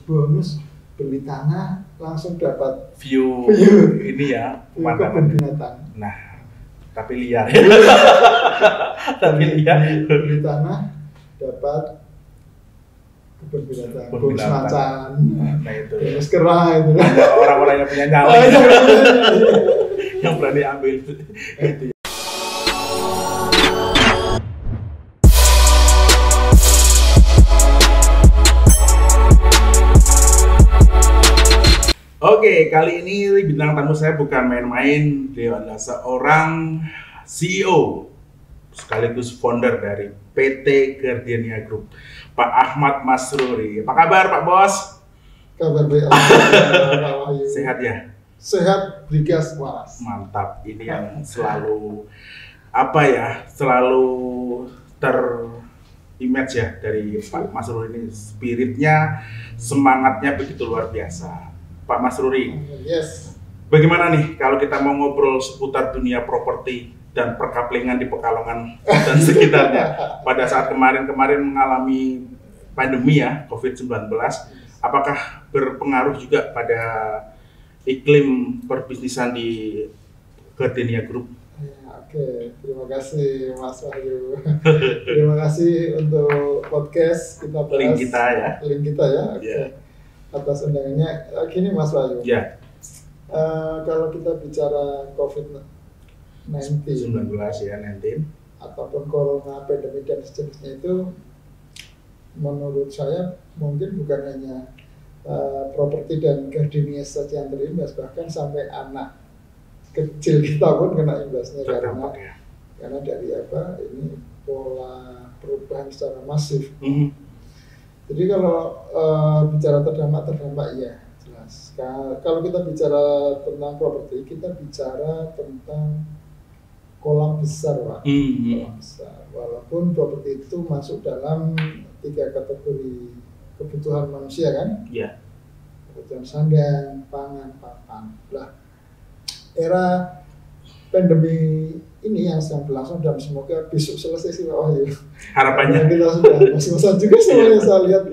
bonus beli tanah langsung dapat view ini ya kebun binatang. Nah, tapi liar. Tapi liar. Beli tanah dapat kebun binatang, bonus macan. Nah itu. Bonus kera itu. Orang-orang yang punya nyali. Yang berani ambil itu. Oke, kali ini bintang tamu saya bukan main-main, dia adalah seorang CEO sekaligus founder dari PT Gardenia Group, Pak Ahmad Masruri. Apa kabar, Pak Bos? Kabar baik. Sehat ya? Sehat, brigas, waras. Mantap. Ini yang selalu selalu image ya dari Pak Masruri ini, spiritnya, semangatnya begitu luar biasa. Pak Masruri, yes. Bagaimana nih kalau kita mau ngobrol seputar dunia properti dan perkaplingan di Pekalongan dan sekitarnya? Pada saat kemarin mengalami pandemi ya, COVID-19, apakah berpengaruh juga pada iklim perbisnisan di Gardenia Group? Ya, oke, terima kasih Mas Wahyu. Terima kasih untuk podcast kita bahas. Link kita ya. Oke. Yeah. Atas undangannya. Gini Mas Wahyu. Ya. Kalau kita bicara COVID-19 ataupun corona, pandemi dan sejenisnya itu, menurut saya mungkin bukan hanya properti dan gardenia saja yang terimbas, bahkan sampai anak kecil kita pun kena imbasnya karena dari ini pola perubahan secara masif. Jadi kalau bicara terdampak ya jelas. Kalau kita bicara tentang properti, kita bicara tentang kolam besar, Pak. Kolam besar. Walaupun properti itu masuk dalam 3 kategori kebutuhan manusia kan? Iya. Kebutuhan sandang, pangan, papan. Lah, era pandemi ini yang sedang berlangsung dan semoga besok selesai sih Pak Wahyu. Harapannya kita sudah masing-masing juga semuanya saya lihat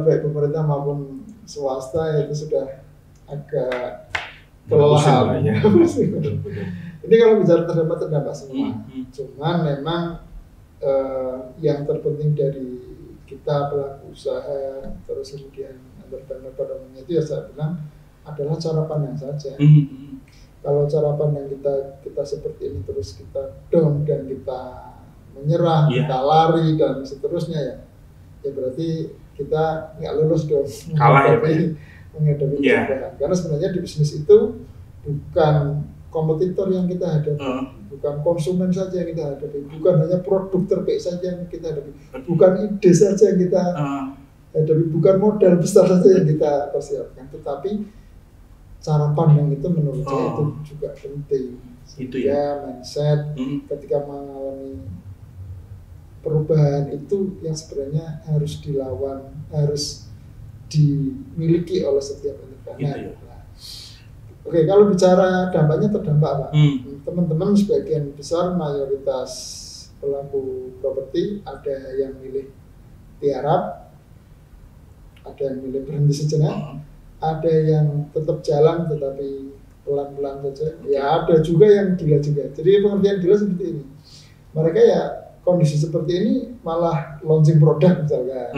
baik pemerintah maupun swasta itu sudah agak kelelahan. Ya. Ini kalau bicara terdampak semua. Cuman memang yang terpenting dari kita pelaku usaha terus kemudian entrepreneur pada umumnya itu ya saya bilang adalah cara pandang saja. Kalau cara pandang kita seperti ini terus kita down dan kita menyerah, kita lari dan seterusnya ya berarti kita nggak lulus dong menghadapi perubahan. Karena sebenarnya di bisnis itu bukan kompetitor yang kita hadapi, bukan konsumen saja yang kita hadapi, bukan hanya produk terbaik saja yang kita hadapi, bukan ide saja yang kita hadapi, bukan modal besar saja yang kita persiapkan, tetapi cara pandang itu menurut saya itu juga penting. Itu ya mindset ketika mengalami perubahan itu yang sebenarnya harus dilawan, harus dimiliki oleh setiap entrepreneur. Oke, kalau bicara dampaknya terdampak Pak. Teman-teman sebagian besar mayoritas pelaku properti ada yang milih tiarap, ada yang milih berhenti sejenak. Ada yang tetap jalan tetapi pelan-pelan saja. Ya ada juga yang gila juga. Jadi pengertian gila seperti ini. Mereka ya kondisi seperti ini malah launching produk misalkan.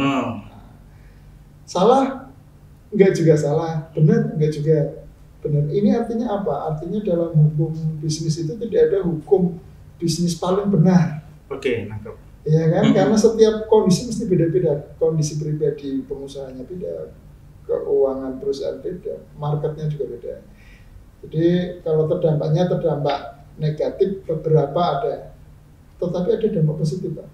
Salah? Enggak juga salah. Benar? Enggak juga benar. Ini artinya apa? Artinya dalam hukum bisnis itu tidak ada hukum bisnis paling benar. Oke, nangkep. Ya kan? Karena setiap kondisi mesti beda-beda. Kondisi pribadi pengusahanya beda, keuangan perusahaan beda, marketnya juga beda. Jadi kalau terdampak negatif beberapa ada, tetapi ada dampak positif Pak.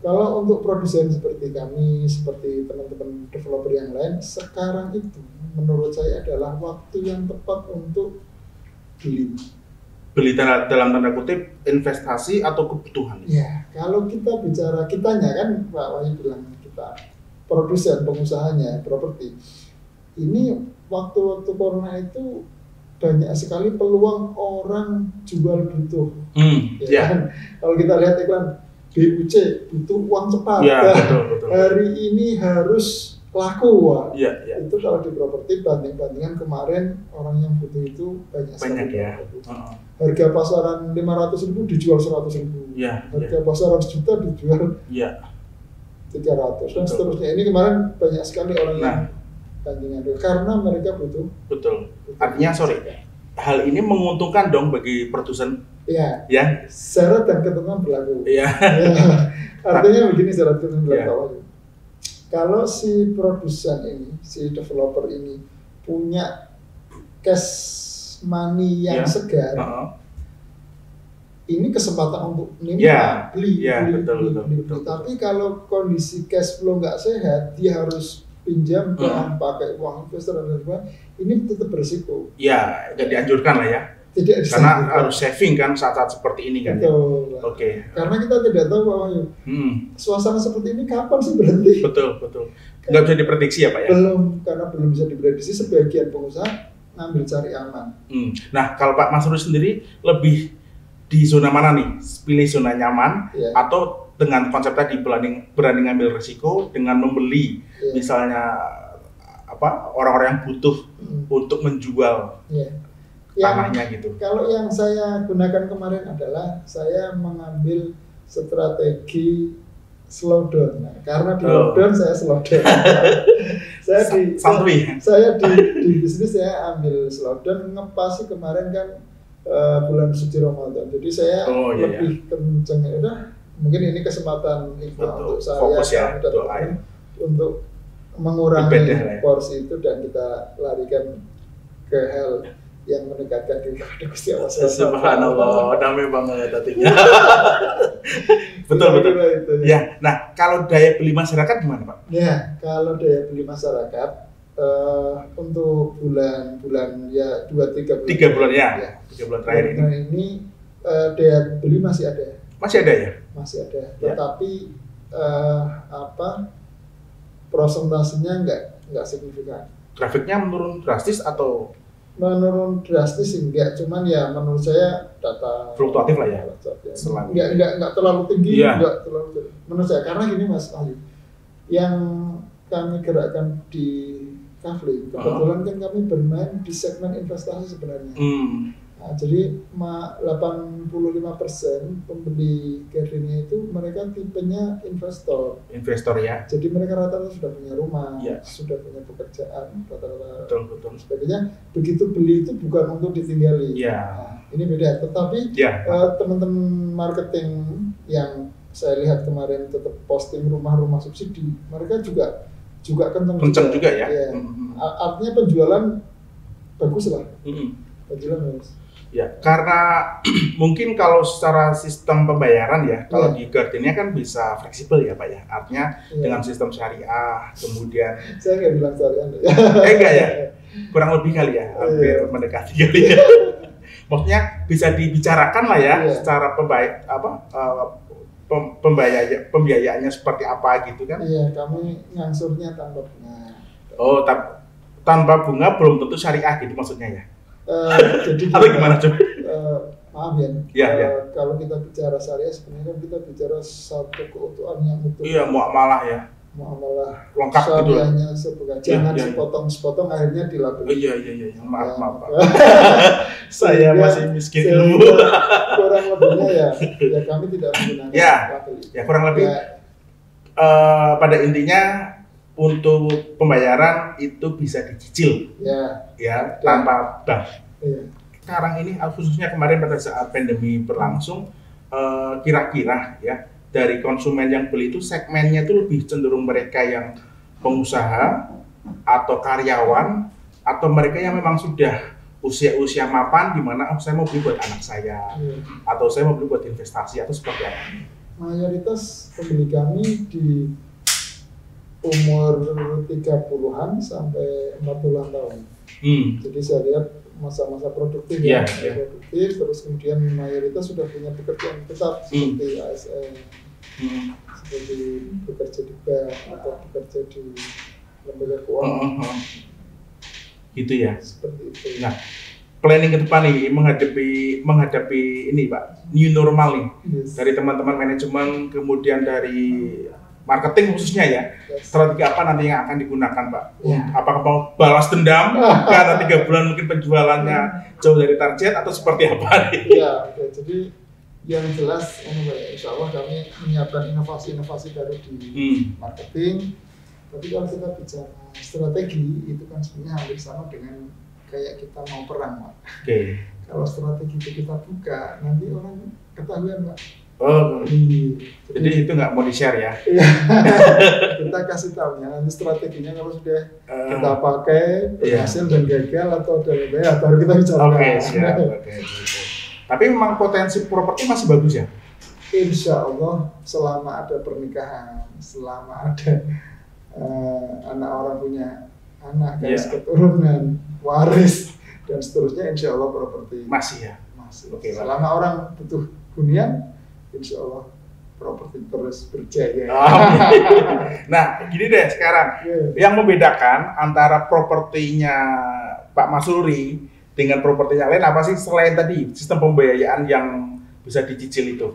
Kalau untuk produsen seperti kami, seperti teman-teman developer yang lain, sekarang itu menurut saya adalah waktu yang tepat untuk beli dalam tanda kutip investasi atau kebutuhan. Ya, kalau kita bicara kitanya kan Pak Wahyu bilang kita produsen, pengusahanya, properti. Ini waktu Corona itu banyak sekali peluang orang jual butuh. Kan? Kalau kita lihat iklan BUC, butuh uang cepat. Ya, betul. Hari ini harus laku. Wah. Iya, iya. Itu kalau di properti banding-bandingan kemarin orang yang butuh itu banyak ya. Harga pasaran 500.000 dijual 100.000. Iya. Harga pasaran sejuta dijual 300 dan seterusnya. Ini kemarin banyak sekali orang yang bandingan karena mereka butuh. Betul. Artinya hal ini menguntungkan dong bagi produsen. Iya. Ya. Syarat dan ketentuan berlaku. Iya. Artinya begini syarat ketentuan berlaku. Kalau si produsen ini, si developer ini punya cash money yang segar, ini kesempatan untuk beli. Tapi kalau kondisi cash flow nggak sehat, dia harus pinjam dan pakai uang investor dan lain-lain, ini tetap berisiko. Ya, nggak dianjurkan lah ya. Karena harus saving kan saat-saat seperti ini kan. Betul. Oke. Karena kita tidak tahu bahwa suasana seperti ini kapan sih berhenti. Betul. Nggak bisa diprediksi ya Pak ya? Karena belum bisa diprediksi. Sebagian pengusaha ngambil cari aman. Nah kalau Pak Mas Rudi sendiri lebih di zona mana nih? Pilih zona nyaman atau dengan konsep tadi berani ngambil risiko dengan membeli misalnya orang-orang yang butuh untuk menjual tanahnya gitu. Kalau yang saya gunakan kemarin adalah saya mengambil strategi slow down. Nah, karena di lockdown saya slow down. saya di bisnis saya ambil slow down, ngepasi kemarin kan bulan suci Ramadan. Jadi saya lebih kenceng udah mungkin ini kesempatan untuk saya untuk mengurangi porsi itu dan kita larikan ke hal yang mendekatkan diri kepada Gusti Allah. Subhanallah, damai banget hatinya. betul. Ya, nah kalau daya beli masyarakat gimana Pak? Ya, kalau daya beli masyarakat untuk bulan-bulan ya 2-3 bulan. 3 bulan ya. 3 bulan terakhir ini daya beli masih ada. Masih ada ya? Masih ada. Tetapi prosentasenya enggak signifikan. Grafiknya menurun drastis atau? Menurun drastis enggak, cuman ya menurut saya data fluktuatif lah ya. Enggak terlalu tinggi, enggak terlalu. Menurut saya karena gini Mas Ali, yang kami gerakkan di Kavli, kebetulan kan kami bermain di segmen investasi sebenarnya. Nah, jadi 85% pembeli Gardenia itu mereka tipenya investor ya. Jadi mereka rata-rata sudah punya rumah, sudah punya pekerjaan, rata-rata betul. sebagainya. Begitu beli itu bukan untuk ditinggali. Nah, ini beda. Tetapi teman-teman marketing yang saya lihat kemarin tetap posting rumah-rumah subsidi, mereka juga kencang juga ya. Artinya penjualan bagus lah. Penjualan bagus. Ya, karena mungkin kalau secara sistem pembayaran kalau di Gardenia kan bisa fleksibel ya Pak ya. Artinya dengan sistem syariah, kemudian saya nggak bilang syariah. Enggak ya, kurang lebih kali ya, hampir mendekati kali ya. Maksudnya bisa dibicarakan lah ya, secara pembiayaannya seperti apa gitu kan? Iya, kami ngangsurnya tanpa bunga. Oh, tanpa bunga belum tentu syariah gitu maksudnya ya? Jadi atau gimana coba? Maaf kalau kita bicara syariah sebenarnya kita bicara satu keutuhan yang utuh. Iya, muamalah ya. Muamalah lengkap gitu. Syariahnya jangan sepotong-sepotong akhirnya dilakukan. Iya. Maaf Pak. Saya masih miskin ilmu. Kurang lebihnya ya kami tidak menggunakan. Ya kurang lebih. Pada intinya untuk pembayaran itu bisa dicicil, tanpa bank. Sekarang ini khususnya kemarin pada saat pandemi berlangsung, kira-kira ya dari konsumen yang beli itu segmennya itu lebih cenderung mereka yang pengusaha atau karyawan atau mereka yang memang sudah usia mapan di mana saya mau beli buat anak saya atau saya mau beli buat investasi atau seperti apa? Mayoritas pembeli kami di umur 30-an sampai 40-an tahun. Jadi saya lihat masa-masa produktif produktif, terus kemudian mayoritas sudah punya pekerjaan tetap seperti ASN, seperti bekerja di bank atau bekerja di lembaga keuangan. Gitu ya. Seperti itu. Nah, planning ke depan nih menghadapi ini Pak, new normal nih. Dari teman-teman manajemen kemudian dari marketing khususnya ya, Yes. strategi apa nanti yang akan digunakan Pak? Ya. Apakah mau balas dendam karena 3 bulan mungkin penjualannya jauh dari target atau seperti apa nih? Iya, oke. Jadi yang jelas, insya Allah kami menyiapkan inovasi-inovasi baru di marketing. Tapi kalau kita bicara strategi, itu kan sebenarnya hampir sama dengan kayak kita mau perang, Pak. Oke. Kalau strategi itu kita buka, nanti orang ketahuan, Pak. Oh, jadi itu nggak mau di-share ya? Iya. Kita kasih tahu ya, nanti strateginya kalau sudah kita pakai berhasil dan gagal atau ada ya, baru kita bicara. Oke, siap. Oke, gitu. Tapi memang potensi properti masih bagus ya? Insya Allah selama ada pernikahan, selama ada anak orang punya anak, garis keturunan, waris dan seterusnya, insya Allah properti masih ya. Masih. Oke, selama orang butuh hunian, insya Allah properti terus berjaya. Nah, gini deh sekarang, yang membedakan antara propertinya Pak Masruri dengan propertinya lain apa sih selain tadi sistem pembiayaan yang bisa dicicil itu?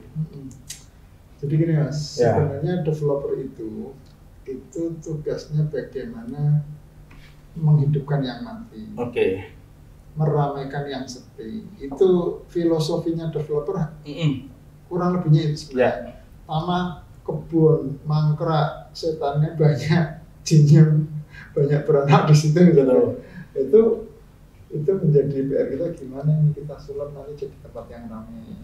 Jadi gini Mas, sebenarnya developer itu tugasnya bagaimana menghidupkan yang mati, meramaikan yang sepi. Itu filosofinya developer. Kurang lebihnya itu sebenarnya. Tanah, kebun, mangkrak, setannya banyak, jinnya banyak beranak di situ. Itu menjadi PR kita, gimana ini kita sulap nanti jadi tempat yang ramai,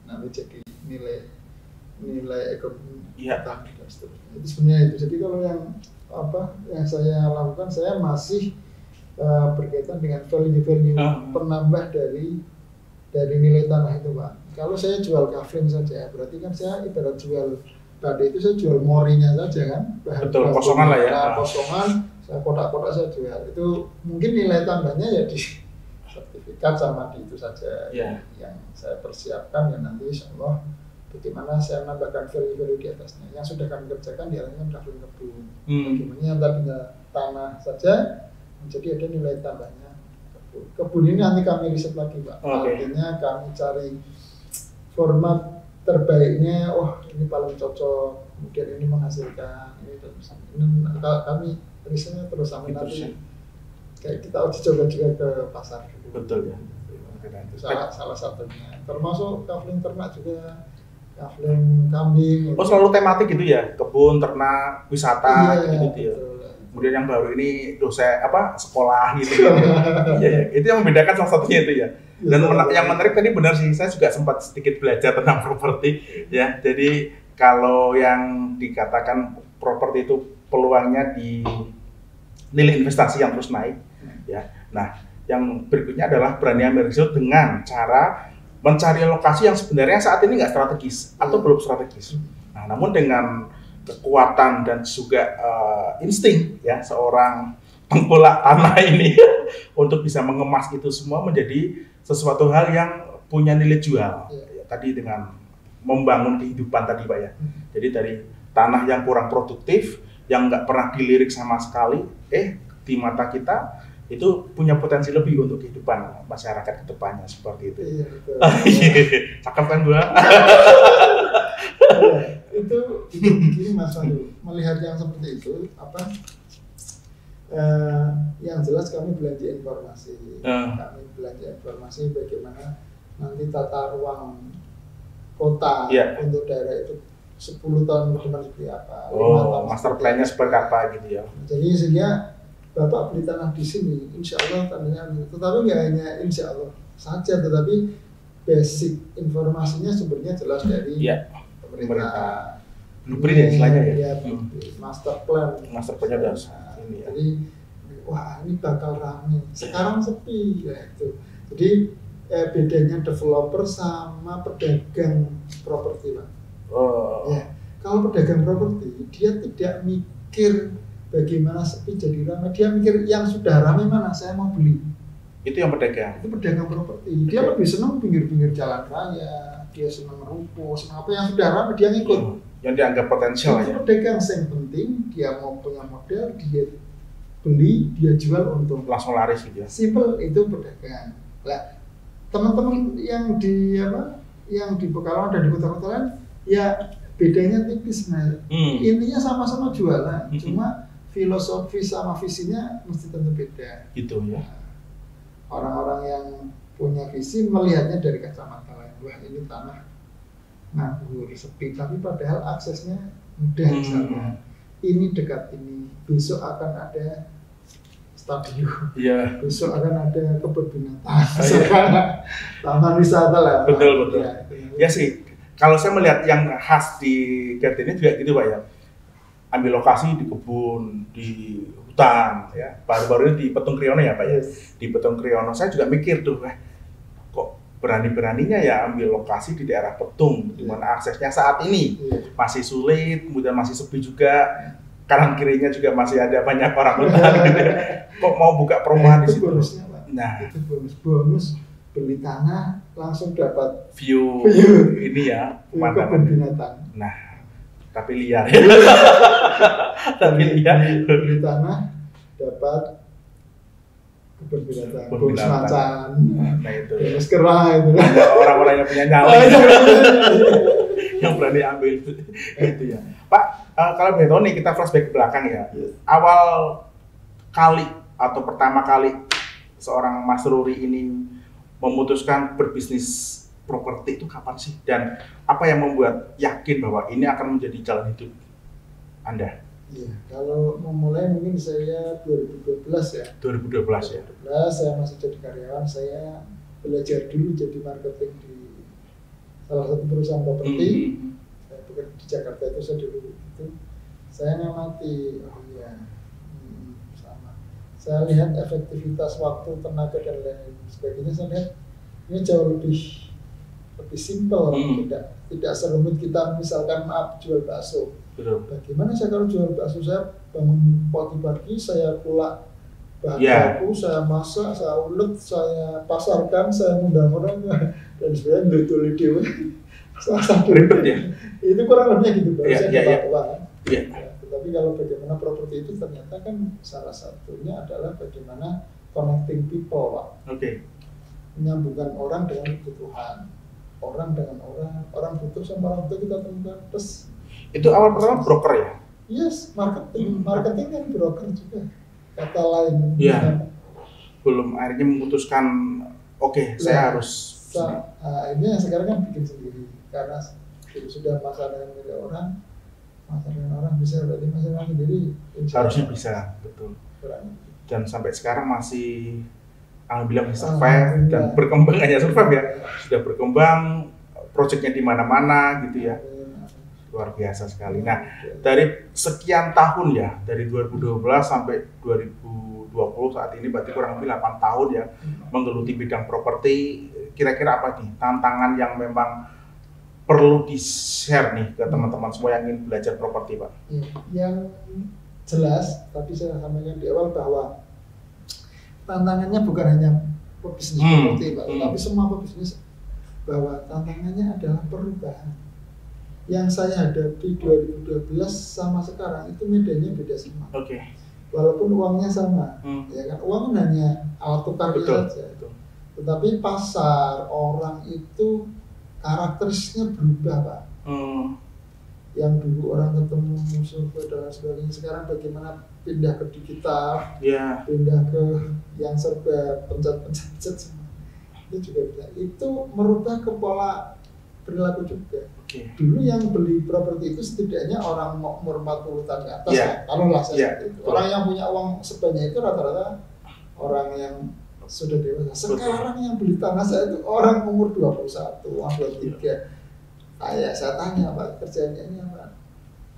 nanti jadi nilai ekonomi dan seterusnya. Itu sebenarnya itu. Jadi kalau yang saya lakukan, saya masih berkaitan dengan value penambah dari nilai tanah itu, Pak. Kalau saya jual kafling saja, berarti kan saya ibarat jual tadi itu, saya jual morinya saja kan. Betul, kosongan lah ya. Kosongan, saya kotak-kotak saya jual. Itu mungkin nilai tambahnya ya di sertifikat sama di itu saja yang saya persiapkan ya, nanti insya Allah bagaimana saya menambahkan value-value di atasnya. Yang sudah kami kerjakan di atasnya kafling kebun. Bagaimana yang tadinya tanah saja menjadi ada nilai tambahnya kebun ini nanti kami riset lagi, Pak. Artinya kami cari format terbaiknya, ini paling cocok, kemudian ini menghasilkan ini kami risetnya terus sampai nanti kayak kita uji coba juga ke pasar. Betul ya. Itu salah satunya. Termasuk kafling ternak juga, kafling kambing. Selalu tematik gitu ya, kebun, ternak, wisata gitu ya. Betul. Kemudian yang baru ini sekolah gitu. Itu yang membedakan salah satunya itu ya. Dan yang menarik tadi benar sih, saya juga sempat sedikit belajar tentang properti ya. Jadi kalau yang dikatakan properti itu peluangnya di nilai investasi yang terus naik ya. Nah, yang berikutnya adalah berani ambil risiko dengan cara mencari lokasi yang sebenarnya saat ini nggak strategis atau belum strategis. Nah, namun dengan kekuatan dan juga insting ya seorang pengkolak tanah ini untuk bisa mengemas itu semua menjadi sesuatu hal yang punya nilai jual. Ya, tadi dengan membangun kehidupan tadi, Pak ya. Jadi dari tanah yang kurang produktif, yang nggak pernah dilirik sama sekali, di mata kita itu punya potensi lebih untuk kehidupan masyarakat ke depannya seperti itu. Iya, betul. Cakep kan gua? Itu begini Mas Pandu, melihat yang seperti itu yang jelas kami belanja informasi bagaimana nanti tata ruang kota untuk daerah itu 10 tahun ke depan seperti apa, 5 tahun master plan-nya seperti apa gitu ya. Jadi sehingga Bapak beli tanah di sini, insya Allah tanahnya, tetapi nggak hanya insya Allah saja, tetapi basic informasinya sumbernya jelas dari pemerintah. Blueprint ya istilahnya ya. Master plan. Master plan-nya udah ini ya. Jadi, ini bakal ramai. Sekarang sepi ya itu. Jadi bedanya developer sama pedagang properti, Pak. Ya, kalau pedagang properti dia tidak mikir bagaimana sepi jadi ramai, dia mikir yang sudah ramai mana saya mau beli. Itu yang pedagang. Itu pedagang properti. Dia lebih senang pinggir-pinggir jalan raya, dia senang ruko, senang apa yang sudah ramai dia ngikut. Yang dianggap potensial ya. Pedagang yang penting dia mau punya modal, dia beli, dia jual untung. Langsung laris gitu ya. Simple, itu pedagang. Lah, teman-teman yang di Pekalongan dan di kota-kota lain, ya bedanya tipis Mas. Intinya sama-sama jualan, cuma filosofi sama visinya mesti tentu beda. Gitu ya. Orang-orang yang punya visi melihatnya dari kacamata lain. Wah ini tanah nganggur, sepi, tapi padahal aksesnya mudah misalnya. Ini dekat ini, besok akan ada stadion, besok akan ada kebun binatang, taman wisata lah. Betul. Ya sih, kalau saya melihat yang khas di Garden ini juga gitu Pak ya. Ambil lokasi di kebun, di hutan, ya. Baru-baru ini di Petung Kriono ya Pak ya. Di Petung Kriono saya juga mikir tuh, kok berani-beraninya ya ambil lokasi di daerah Petung, di mana aksesnya saat ini masih sulit, kemudian masih sepi juga, kanan kirinya juga masih ada banyak orang hutan. Gitu. Kok mau buka perumahan di situ? Bonusnya Pak. Nah, itu bonus beli tanah langsung dapat view ini ya, pemandangan binatang. Nah, tapi liar. Tapi liar. Beli tanah dapat kebun binatang, bonus macan, nah itu. Bonus kera itu. Orang-orang yang punya nyali. Yang berani ambil itu ya. Pak, kalau begitu nih kita flashback ke belakang ya. Awal kali atau pertama kali seorang Mas Ruri ini memutuskan berbisnis properti itu kapan sih? Dan apa yang membuat yakin bahwa ini akan menjadi jalan hidup Anda? Iya, kalau memulai mungkin saya 2012 ya. 2012 ya. 2012 saya masih jadi karyawan, saya belajar dulu jadi marketing di salah satu perusahaan properti. Saya bekerja di Jakarta itu saya dulu itu. Saya ngamati, sama. Saya lihat efektivitas waktu, tenaga dan lain sebagainya. Saya lihat ini jauh lebih simpel, tidak serumit kita misalkan jual bakso. Betul. Bagaimana saya kalau jual bakso, saya bangun pagi-pagi, saya kulak bahan baku, saya masak, saya ulet, saya pasarkan, saya ngundang orang dan sebagainya, betul ide. Ribet ya? Itu kurang lebihnya gitu, baru saya dapat uang. Tetapi kalau bagaimana properti itu ternyata kan salah satunya adalah bagaimana connecting people, Pak. Menyambungkan orang dengan kebutuhan, orang dengan orang butuh sama orang butuh kita temukan. Terus itu awal pertama broker ya? Yes, marketing kan broker juga. Kata lain. Iya. Belum akhirnya memutuskan, saya harus. Akhirnya sekarang kan bikin sendiri karena sudah masalah dengan orang, bisa berarti masalah sendiri. Harusnya bisa, betul. Dan sampai sekarang masih alhamdulillah bisa survive dan berkembang aja survive ya. Sudah berkembang, proyeknya di mana-mana gitu ya. Luar biasa sekali. Nah, dari sekian tahun ya, dari 2012 sampai 2020 saat ini berarti kurang lebih 8 tahun ya menggeluti bidang properti. Kira-kira apa nih tantangan yang memang perlu di-share nih ke teman-teman semua yang ingin belajar properti, Pak? Yang jelas, tadi saya sampaikan di awal bahwa tantangannya bukan hanya pebisnis properti, Pak, tapi semua pebisnis, bahwa tantangannya adalah perubahan. Yang saya hadapi 2012 sama sekarang itu medianya beda semua. Walaupun uangnya sama, ya kan, uang hanya alat tukar saja. Tetapi pasar orang itu karakteristiknya berubah, Pak. Yang dulu orang ketemu musuh dan sebagainya, sekarang bagaimana pindah ke digital, pindah ke yang serba pencet semua. Itu juga bisa. Itu merubah ke pola perilaku juga. Dulu yang beli properti itu setidaknya orang umur 40 tahun ke atas, kalau lah saya itu. Orang yang punya uang sebanyak itu rata-rata orang yang sudah dewasa. Sekarang yang beli tanah saya itu orang umur 21, 23. Saya tanya, Pak, kerjanya ini apa?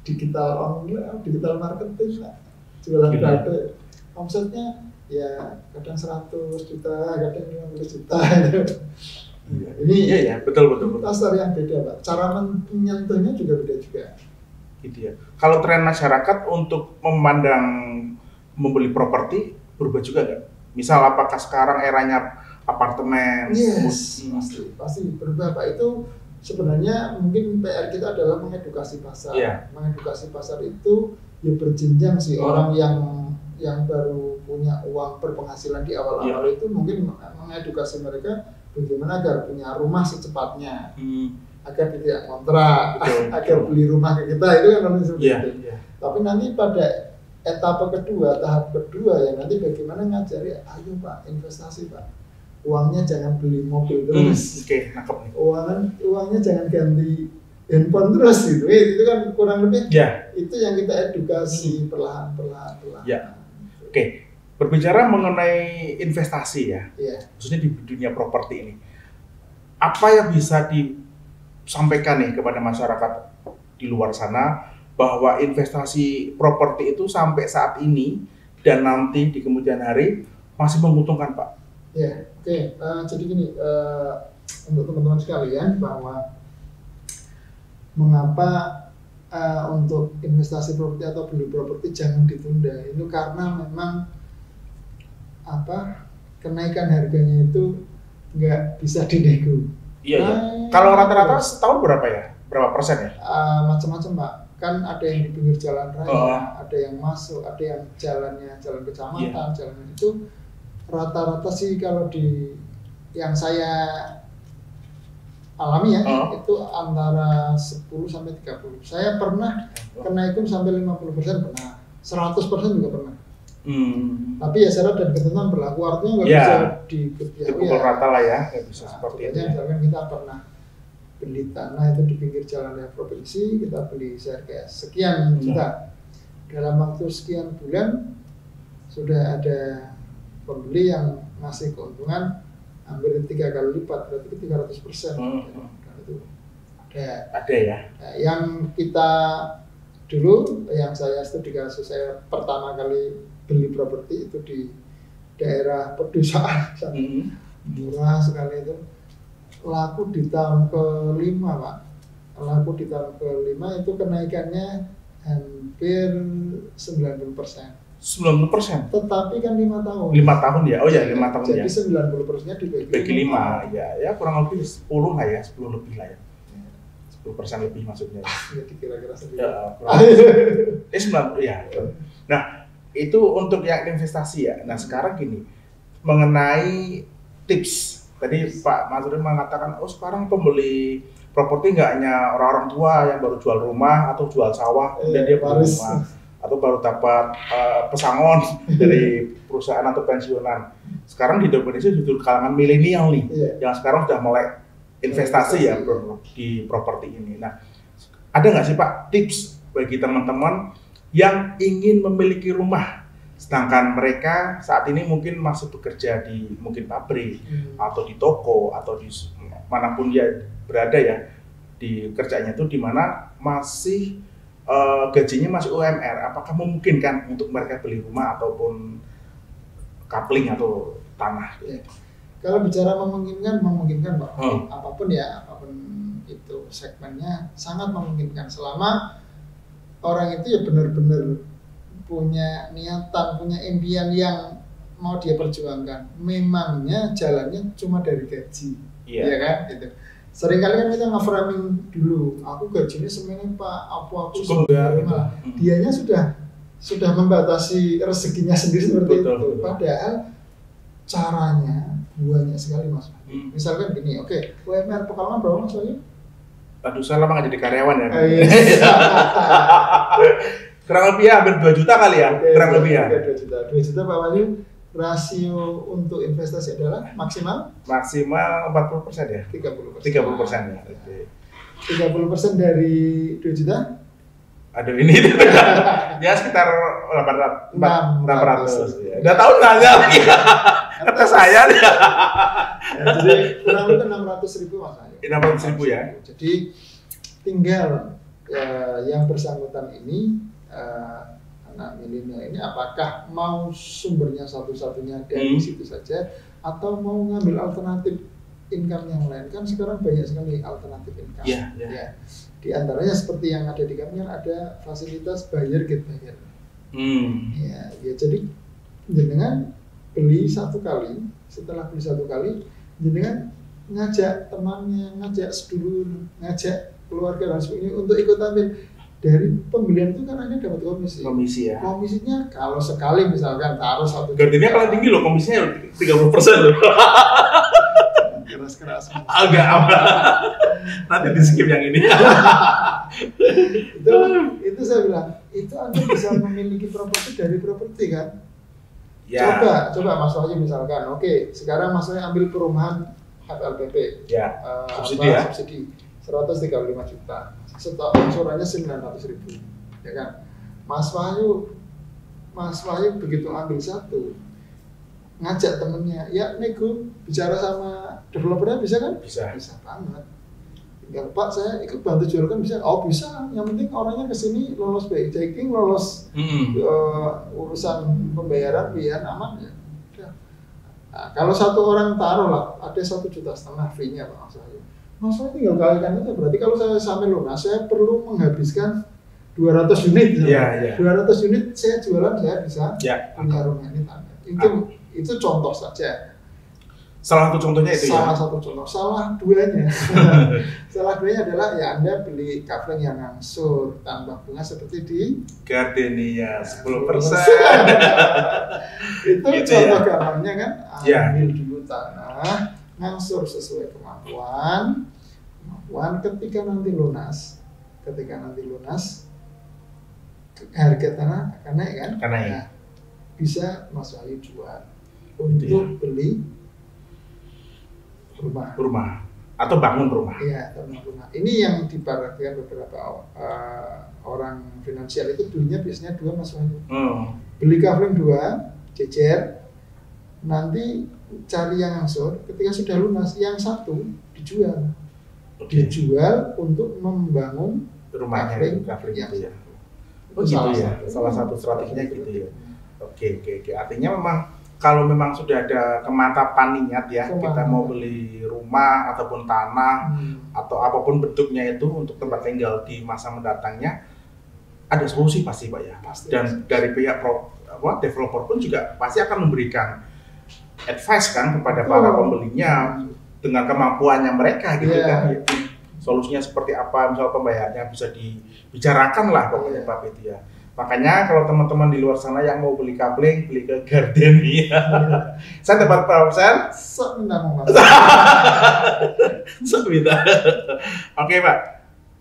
Digital marketing, Pak. Jualan data. Omsetnya ya kadang 100 juta, kadang 50 juta. Ini betul. Pasar yang beda, Pak. Cara menyentuhnya juga beda juga. Gitu ya. Kalau tren masyarakat untuk memandang membeli properti berubah juga nggak? Misal apakah sekarang eranya apartemen? Pasti berubah, Pak. Itu sebenarnya mungkin PR kita adalah mengedukasi pasar. Mengedukasi pasar itu ya berjenjang sih. Orang yang baru punya uang berpenghasilan di awal-awal itu mungkin mengedukasi mereka bagaimana agar punya rumah secepatnya, agar tidak kontrak, agar beli rumah ke kita, itu kan nanti seperti itu. Tapi nanti pada etapa kedua, tahap kedua ya nanti bagaimana ngajari, ayo Pak investasi Pak, uangnya jangan beli mobil terus, nangkep nih. Uangnya jangan ganti handphone terus gitu, itu kan kurang lebih itu yang kita edukasi perlahan-lahan. Berbicara mengenai investasi ya, khususnya di dunia properti ini, apa yang bisa disampaikan nih kepada masyarakat di luar sana bahwa investasi properti itu sampai saat ini dan nanti di kemudian hari masih menguntungkan Pak? Jadi gini, untuk teman-teman sekalian, bahwa mengapa untuk investasi properti atau beli properti jangan ditunda, itu karena memang kenaikan harganya itu nggak bisa dinego. Kalau rata-rata setahun berapa ya? Berapa persen ya? Macam-macam Pak. Kan ada yang di pinggir jalan raya, ada yang masuk, ada yang jalan kecamatan, jalan itu rata-rata sih kalau di yang saya alami ya, itu antara 10 sampai 30. Saya pernah kenaikan sampai 50% pernah, 100% juga pernah. Tapi ya syarat dan ketentuan berlaku, artinya nggak bisa dipukul rata lah ya, nggak bisa seperti itu. Misalkan kita pernah beli tanah itu di pinggir jalan raya provinsi, kita beli seharga sekian juta, dalam waktu sekian bulan sudah ada pembeli yang ngasih keuntungan hampir 3 kali lipat, berarti 300%. Itu ada ya. Yang kita dulu, yang saya studi kasus saya pertama kali beli properti itu di daerah pedesaan, murah sekali itu, laku di tahun ke-5 Pak, laku di tahun ke-5 itu kenaikannya hampir 90%. 90%? Tetapi kan 5 tahun. 5 tahun ya? Oh ya 5 tahun jadi ya. Jadi 90%-nya dibagi 5, ya kurang lebih 10 lah ya, 10 lebih lah ya. 10% lebih maksudnya. Jadi kira-kira sendiri. Nah, itu untuk yang investasi ya. Nah, sekarang gini, mengenai tips. Tadi Pak Mazrul mengatakan, sekarang pembeli properti nggak hanya orang-orang tua yang baru jual rumah atau jual sawah, kemudian dia beli rumah, atau baru dapat pesangon dari perusahaan atau pensiunan. Sekarang di Indonesia justru kalangan milenial nih, yang sekarang sudah mulai investasi ya di properti ini. Nah, ada nggak sih Pak tips bagi teman-teman yang ingin memiliki rumah, sedangkan mereka saat ini mungkin masih bekerja di mungkin pabrik atau di toko atau di manapun dia berada ya, di kerjanya itu di mana masih gajinya masih UMR, apakah memungkinkan untuk mereka beli rumah ataupun coupling atau tanah? Kalau bicara memungkinkan Pak, apapun itu segmennya sangat memungkinkan selama orang itu ya benar-benar punya niatan, punya impian yang mau dia perjuangkan. Memangnya jalannya cuma dari gaji, ya kan? Gitu. Seringkali kan kita nge-framing dulu, aku gajinya semene Pak, aku sebenarnya dianya sudah membatasi rezekinya sendiri seperti itu. Padahal caranya banyak sekali Mas. Misalkan gini, UMR Pekalongan berapa Mas Wahyu? Aduh, saya lama nggak jadi karyawan ya. Kurang lebih ya, hampir 2 juta kali ya, kurang lebih ya. 2 juta Pak Wahyu. Rasio untuk investasi adalah maksimal 40% ya? 30% ya. 30% dari 2 juta? Aduh, ini ya sekitar 600 ya. Udah tahu nanya lagi. Kata saya nih. Jadi kurang lebih 600.000 Mas. 600.000 ya. Jadi tinggal yang bersangkutan ini anak milenial ini apakah mau sumbernya satu-satunya dari situ saja atau mau ngambil alternatif income yang lain. Kan sekarang banyak sekali alternatif income. Ya. Di antaranya seperti yang ada di kami kan ada fasilitas bayar get bayar. Ya, jadi dengan beli 1 kali, setelah beli 1 kali, jenengan ngajak temannya, ngajak sedulur, ngajak keluarga dan sebagainya untuk ikut ambil. Dari pembelian itu kan Anda dapat komisi. Komisi ya. Komisinya kalau sekali misalkan taruh 1 juta. Gajinya paling tinggi loh, komisinya 30% loh. keras. Agak apa? Nanti di skip yang ini. itu saya bilang, itu Anda bisa memiliki properti dari properti kan? Ya. Coba Mas Wahyu misalkan, oke, sekarang Mas Wahyu ambil perumahan HPLPP. Ya. Subsidi ya. Subsidi 135 juta. Setor angsurannya 900.000. Ya kan? Mas Wahyu begitu ambil satu, ngajak temennya, ya nego, bicara sama developernya bisa kan? Bisa banget. Tinggal Pak, saya ikut bantu jual kan bisa? Oh bisa, yang penting orangnya kesini lolos BI checking, lolos urusan pembayaran biar aman ya. Nah, kalau satu orang taruh lah, ada 1,5 juta fee-nya Pak Mas Wahyu. Mas Wahyu tinggal kalikan aja, berarti kalau saya sampai lunas, saya perlu menghabiskan 200 unit. Ya. 200 unit saya jualan, saya bisa punya rumah ini. Itu contoh saja. Salah satu contohnya itu satu contoh. Salah duanya adalah ya Anda beli kafling yang ngangsur tambah bunga seperti di Gardenia 10%. Itu gitu contoh ya. gampangnya kan, ambil dulu tanah, ngangsur sesuai kemampuan. Ketika nanti lunas, harga tanah akan naik kan? Nah, bisa Mas Wahyu jual untuk beli rumah atau bangun rumah. Iya, bangun rumah. Ini yang diperhatikan beberapa orang finansial itu belinya biasanya 2 Mas Wahyu. Beli kafling 2, jejer, nanti cari yang ngangsur. Ketika sudah lunas, yang satu dijual. Dijual untuk membangun rumahnya kafling itu ya. Salah satu strateginya gitu ya. Oke. Artinya memang kalau memang sudah ada kemantapan niat ya, kita mau beli rumah ataupun tanah atau apapun bentuknya itu untuk tempat tinggal di masa mendatangnya, ada solusi pasti Pak ya. Dan dari pihak developer pun juga pasti akan memberikan advice kan kepada para pembelinya dengan kemampuannya mereka gitu kan. Solusinya seperti apa, misal pembayarannya bisa dibicarakan lah pokoknya Pak itu ya. Makanya kalau teman-teman di luar sana yang mau beli kafling, beli ke Gardenia. Saya dapat berapa persen? Sok minta. Oke Pak.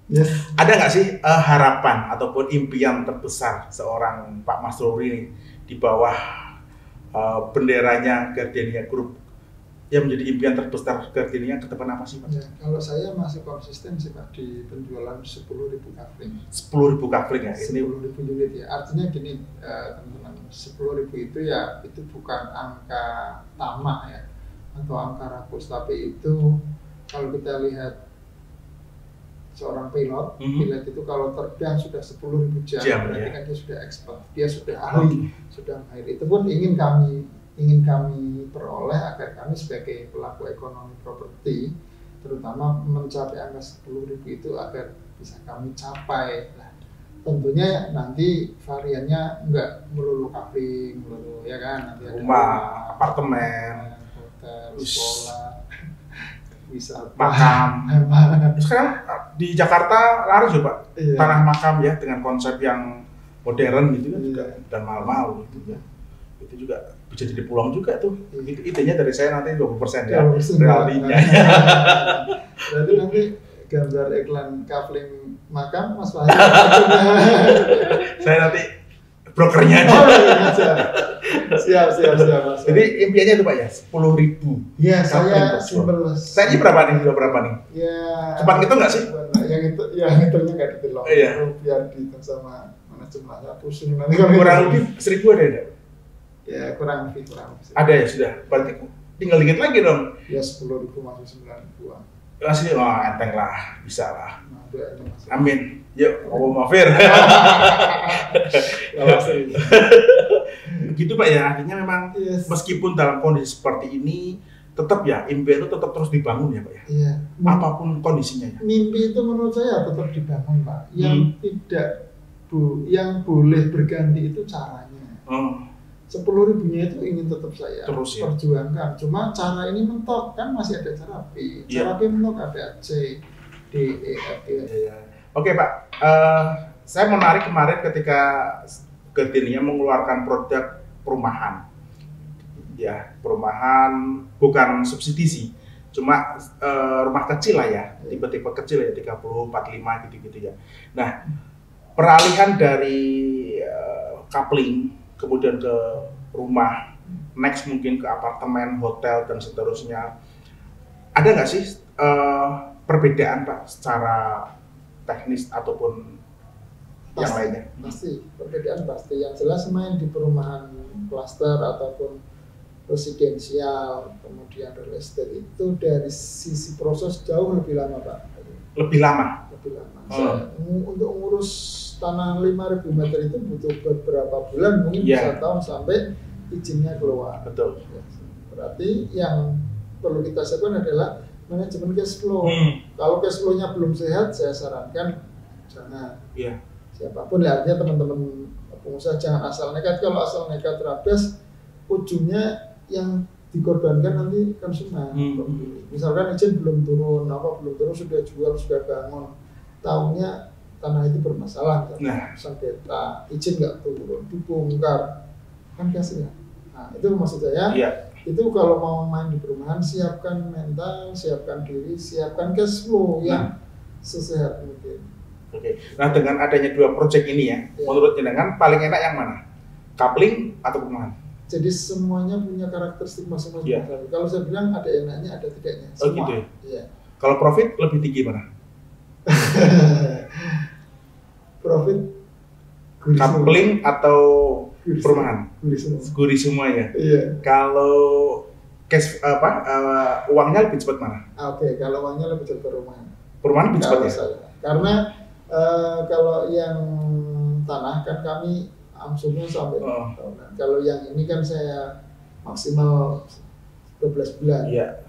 Yes. Ada nggak sih harapan ataupun impian terbesar seorang Pak Masruri ini di bawah benderanya Gardenia Group? Yang menjadi impian terbesar Gardenia ke depan apa sih Pak? Ya, kalau saya masih konsisten sih Pak di penjualan 10.000 kafling. 10.000 kafling ya? 10.000 unit ya. Artinya gini teman-teman, 10.000 itu ya itu bukan angka tamak ya atau angka rakus, tapi itu kalau kita lihat seorang pilot itu kalau terbang sudah 10.000 jam berarti kan dia sudah expert, dia sudah ahli, sudah mahir. Itu pun ingin kami peroleh agar kami sebagai pelaku ekonomi properti terutama mencapai angka 10.000 itu agar bisa kami capai. Nah, tentunya nanti variannya enggak melulu kafling, melulu ya kan, nanti ada rumah, apartemen, hotel, sekolah, wisata, makam. Sekarang di Jakarta laris ya Pak, tanah makam ya dengan konsep yang modern gitu kan juga dan mahal-mahal gitu ya. Itu juga bisa jadi peluang juga tuh. Idenya dari saya nanti 20% ya realinya. Berarti nanti gambar iklan kafling makam Mas Wahyu. Saya nanti brokernya aja. Siap Mas. Jadi impiannya itu Pak ya 10.000. Iya, saya simpel. Saya ini berapa nih? Ya. Cepat gitu nggak sih? Yang hitungnya nggak ditelok. Biar dihitung sama mana jumlahnya pusing nanti kalau kurang lebih 1.000 ada ya? Ya kurang lebih. Ada ya sudah. Berarti tinggal dikit lagi dong. Ya 10.000 masih 9.000-an. Masih enteng lah, bisa lah. Nah, amin. Yuk, Allahumma fir. Begitu Pak ya, artinya memang meskipun dalam kondisi seperti ini tetap ya impian itu tetap terus dibangun ya Pak ya. Iya. Apapun kondisinya ya. Mimpi itu menurut saya tetap dibangun Pak. Yang yang boleh berganti itu caranya. 10.000-nya itu ingin tetap saya terus, perjuangkan. Cuma cara ini mentok kan masih ada cara B. Cara B mentok ada C, D, E, F, G. Oke Pak, saya menarik kemarin ketika Gardenia mengeluarkan produk perumahan. Ya, perumahan bukan subsidi sih. Cuma rumah kecil lah ya, tipe-tipe kecil ya, 30, 45 gitu-gitu ya. Nah, peralihan dari coupling kemudian ke rumah, next mungkin ke apartemen, hotel dan seterusnya. Ada nggak sih perbedaan Pak secara teknis ataupun yang lainnya? Pasti, perbedaan pasti. Yang jelas main di perumahan klaster ataupun residensial, kemudian real estate itu dari sisi proses jauh lebih lama Pak. Lebih lama? Lebih lama. Untuk ngurus tanah 5.000 meter itu butuh beberapa bulan, mungkin bisa tahun sampai izinnya keluar. Betul. Ya. Berarti yang perlu kita siapkan adalah manajemen cash flow. Kalau cash flow-nya belum sehat, saya sarankan jangan. Iya. Siapapun lah, artinya teman-teman pengusaha jangan asal nekat. Kalau asal nekat terabas, ujungnya yang dikorbankan nanti konsumen. Misalkan izin belum turun, sudah jual, sudah bangun, tahunya tanah itu bermasalah, sengketa, izin nggak turun, dibongkar, kan kasihan. Nah itu maksud saya. Itu kalau mau main di perumahan, siapkan mental, siapkan diri, siapkan cash flow yang sesehat mungkin. Oke. Nah dengan adanya 2 proyek ini ya, menurut jenengan paling enak yang mana? Coupling atau perumahan? Jadi semuanya punya karakteristik masing-masing. Kalau saya bilang ada enaknya, ada tidaknya. Semua. Oh gitu ya? Iya. Kalau profit lebih tinggi mana? Profit coupling atau perumahan? Gurih semua ya. Iya. Kalau cash uangnya lebih cepat mana? Oke, kalau uangnya lebih cepat perumahan. Perumahan lebih cepat ya? Karena kalau yang tanah kan kami angsurnya sampai tahunan. Kalau yang ini kan saya maksimal 12 bulan. Iya.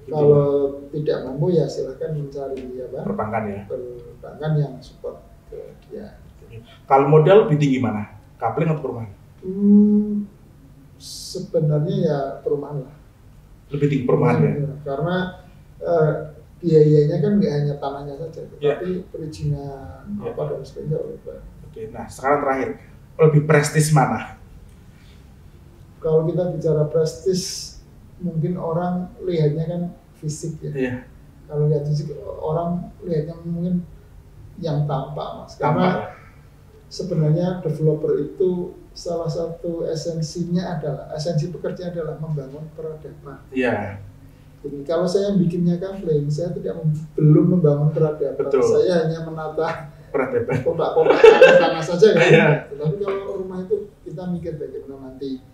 Kalau tidak mampu ya silahkan mencari perbankan yang support ke dia. Kalau modal lebih tinggi mana? Coupling atau perumahan? Sebenarnya ya perumahan lah. Lebih tinggi perumahan ya? Karena biayanya kan nggak hanya tanahnya saja, tapi perizinan dan sebagainya. Oke, nah sekarang terakhir, lebih prestis mana? Kalau kita bicara prestis, mungkin orang lihatnya kan fisik ya. Iya. Kalau lihat fisik, orang lihatnya mungkin yang tampak Mas. Karena sebenarnya developer itu salah satu esensi pekerjaan adalah membangun peradaban. Iya. Jadi kalau saya bikinnya coupling, saya belum membangun peradaban. Betul. Saya hanya menata peradaban. Kotak-kotak tanah saja kan. Tapi kalau rumah itu kita mikir bagaimana nanti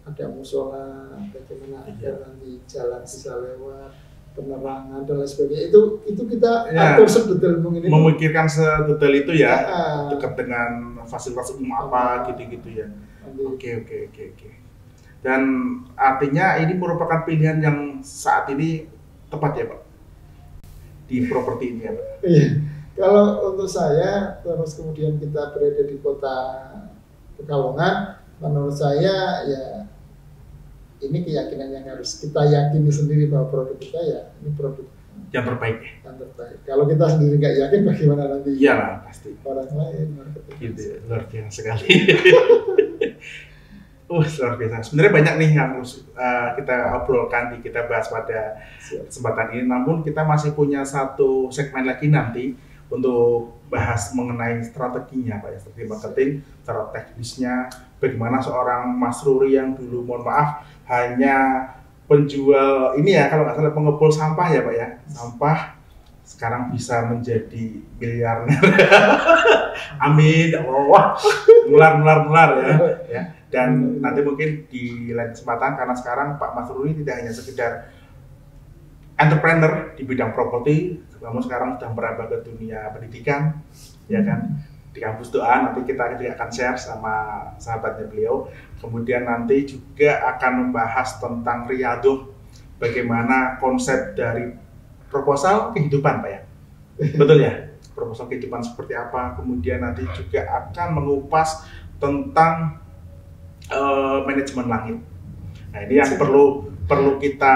ada musola, bagaimana ada nanti jalan bisa lewat, penerangan dan lain sebagainya. Itu kita atur sedetail mungkin. Memikirkan sedetail itu ya, dekat dengan fasilitas umum apa gitu-gitu ya. Oke. Dan artinya ini merupakan pilihan yang saat ini tepat ya Pak? Di properti ini ya Pak? Iya. Kalau untuk saya, terus kemudian kita berada di kota Pekalongan, menurut saya ya ini keyakinan yang harus kita yakini sendiri bahwa produk kita ya ini produk yang terbaik. Yang terbaik. Kalau kita sendiri nggak yakin, bagaimana nanti? Iya lah pasti. Orang lain. Gitu ya, luar biasa sekali. Luar biasa. Sebenarnya banyak nih yang harus kita obrolkan, kita bahas pada kesempatan ini. Namun kita masih punya satu segmen lagi nanti untuk bahas mengenai strateginya Pak ya, strategi marketing, cara teknisnya, bagaimana seorang Mas Ruri yang dulu mohon maaf hanya penjual ini ya, kalau nggak salah pengepul sampah ya Pak ya, sampah sekarang bisa menjadi miliarder. Amin, ya Allah, nular ya. Dan nanti mungkin di lain kesempatan, karena sekarang Pak Mas Ruri tidak hanya sekedar entrepreneur di bidang properti, namun sekarang sudah merambah ke dunia pendidikan, ya kan, di kampus doa. Nanti kita juga akan share sama sahabatnya beliau. Kemudian nanti juga akan membahas tentang Riyadhah, bagaimana konsep dari proposal kehidupan Pak ya, betul ya, proposal kehidupan seperti apa. Kemudian nanti juga akan mengupas tentang manajemen langit. Nah ini yang perlu kita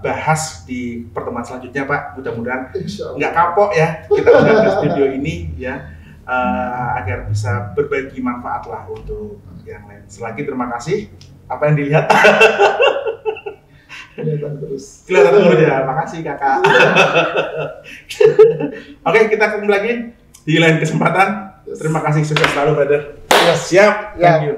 bahas di pertemuan selanjutnya Pak. Mudah-mudahan nggak kapok ya kita mengadakan studio ini ya, agar bisa berbagi manfaat lah untuk yang lain. Selagi terima kasih. Apa yang dilihat? Kelihatan terus. Kelihatan terus ya. Makasih kakak. Oke, kita ketemu lagi di lain kesempatan. Terima kasih, sukses selalu, brother. Yes. Siap. Thank you.